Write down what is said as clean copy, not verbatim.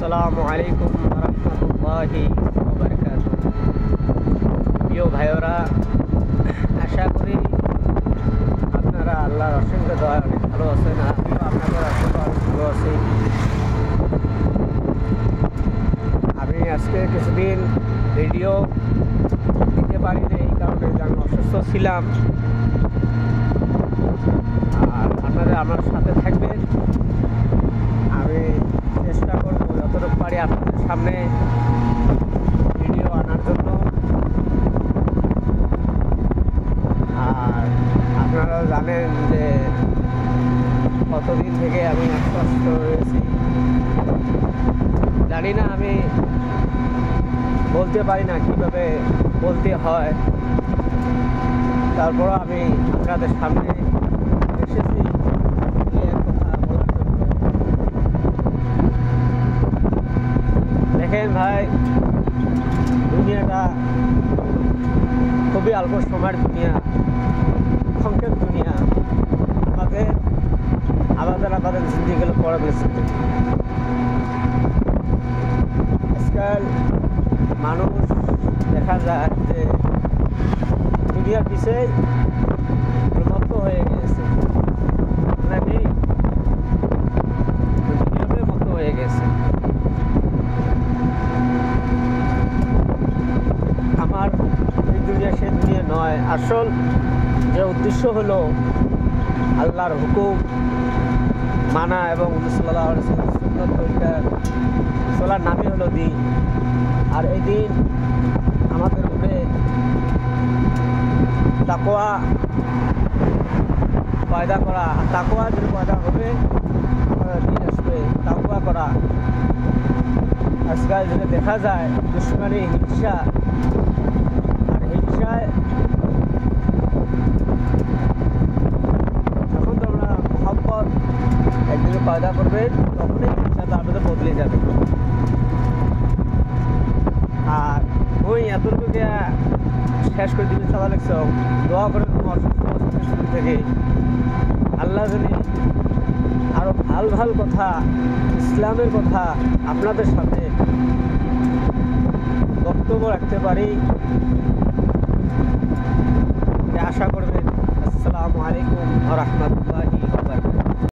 আসসালামু আলাইকুম রাহমাতুল্লাহি ওয়া বারাকাতুহু। প্রিয় ভাইয়েরা, আশা করি আপনারা আল্লাহর অসংখ্য দয়ায় অনেক ভালো আছেন। আমিও আপনাদের আশীর্বাদ ভালো আছি। আমি আজকে কিছুদিন ভিডিও দিতে পারিনি, এই কারণে যে আমি অসুস্থ ছিলাম। আর আপনারা আমার সাথে থাকবেন। আমি চেষ্টা করবো যতটুকু পারি আপনাদের সামনে ভিডিও আনার জন্য। আর আপনারা জানেন যে কতদিন থেকে আমি অসুস্থ রয়েছি। জানি না, আমি বলতে পারি না কিভাবে বলতে হয়। তারপরও আমি আপনাদের সামনে এসেছি কথা বলার জন্য। দেখেন ভাই, দুনিয়াটা খুবই অল্প সময়ের দুনিয়া, সংক্ষেপ দুনিয়া। আমাদের জিন্দিগিগুলো পড়া বলেছে। আজকাল মানুষ দেখা যায় যে দুনিয়ার পিছিয়ে প্রমত্ত হয়ে গেছে, নেই দুনিয়াতে মত হয়ে গেছে। আমার এই দুনিয়া সে দুনিয়া নয়। আসল যে উদ্দেশ্য হলো আল্লাহর হুকুম মানা এবং সাল্লাল্লাহু আলাইহি ওয়াসাল্লামের সুন্নাত তরিকা চলার নামই হলো দিন। আর এই দিন আমাদের উপরে তাকওয়া পয়দা করা, তাকওয়া যদি পয়দা হবে দিন আসবে। তাকওয়া করা আজকাল যেটা দেখা যায় দুশ্মনী, হিংসা। আর হিংসায় যখন তোমরা মহব্বত একদিকে পয়দা করবে, তখনই হিংসাটা আপনাদের বদলে যাবে। আর ওই এতটুকু শেষ করে দিবি চালা লাগছ। দোয়া করে অসুস্থ থেকে আল্লাহ জানি আরো ভাল কথা, ইসলামের কথা আপনাদের সাথে বক্তব্য রাখতে পারি, আশা করবেন। আসসালামু আলাইকুম ওয়া রাহমাতুল্লাহি ওয়া বারাকাতুহু।